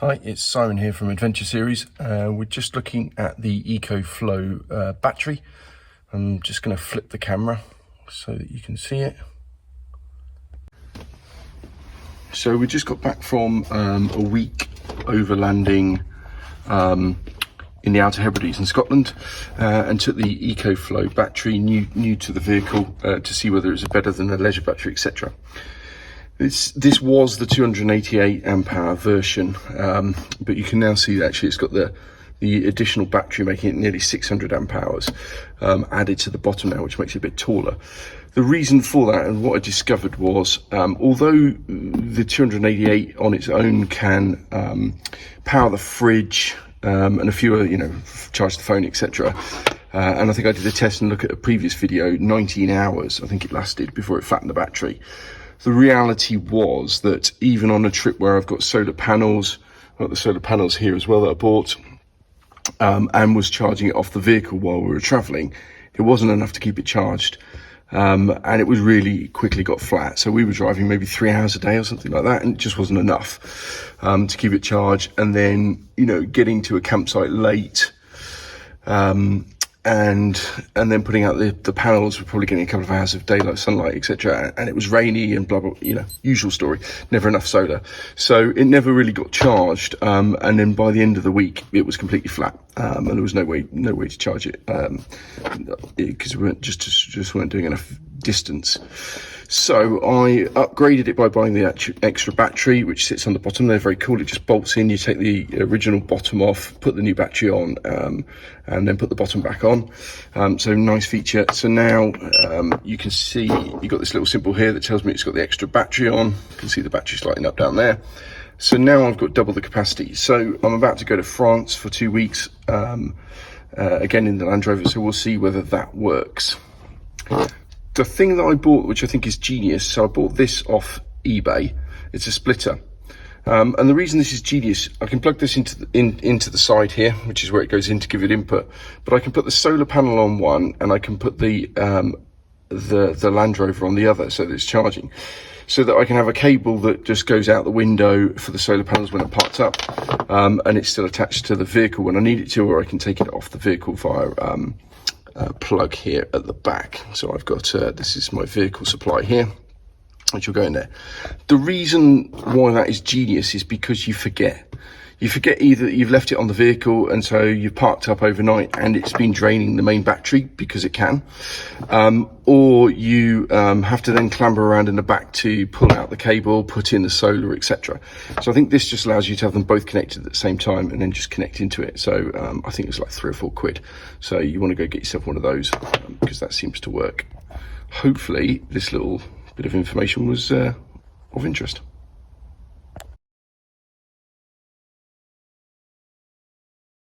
Hi, it's Simon here from Adventure Series. We're just looking at the Ecoflow battery. I'm just going to flip the camera so that you can see it. So we just got back from a week overlanding in the Outer Hebrides in Scotland and took the Ecoflow battery new to the vehicle to see whether it was better than a leisure battery, etc. This was the 288 amp hour version, but you can now see that actually it's got the additional battery, making it nearly 600 amp hours added to the bottom now, which makes it a bit taller. The reason for that, and what I discovered was, although the 288 on its own can power the fridge and a few other, charge the phone, etc. And I think I did a test and look at a previous video, 19 hours I think it lasted before it flattened the battery. The reality was that even on a trip where I've got solar panels, I've got the solar panels here as well that I bought, and was charging it off the vehicle while we were traveling, it wasn't enough to keep it charged. And it was really quickly got flat. So we were driving maybe 3 hours a day or something like that, and it just wasn't enough to keep it charged. And then, getting to a campsite late, and then putting out the panels, we're probably getting a couple of hours of daylight sunlight, etc. And it was rainy and blah blah, usual story. Never enough solar, so it never really got charged. And then by the end of the week, it was completely flat, and there was no way to charge it because we just weren't doing enough distance. So I upgraded it by buying the extra battery, which sits on the bottom. They're very cool. It just bolts in. You take the original bottom off, put the new battery on, and then put the bottom back on. So nice feature. So now you can see you've got this little symbol here that tells me it's got the extra battery on. You can see the battery's lighting up down there. So now I've got double the capacity. So I'm about to go to France for 2 weeks, again in the Land Rover. So we'll see whether that works. The thing that I bought, which I think is genius, so I bought this off eBay. It's a splitter, and the reason this is genius, I can plug this into the side here, which is where it goes in to give it input. But I can put the solar panel on one, and I can put the Land Rover on the other, so that it's charging. So that I can have a cable that just goes out the window for the solar panels when it parks up, and it's still attached to the vehicle when I need it to, or I can take it off the vehicle via plug here at the back. So I've got this is my vehicle supply here, which will go in there. The reason why that is genius is because you forget either that you've left it on the vehicle and so you've parked up overnight and it's been draining the main battery, because it can, or you have to then clamber around in the back to pull out the cable, put in the solar, etc. So I think this just allows you to have them both connected at the same time and then just connect into it. So I think it's like 3 or 4 quid. So you want to go get yourself one of those, because that seems to work. Hopefully this little bit of information was of interest.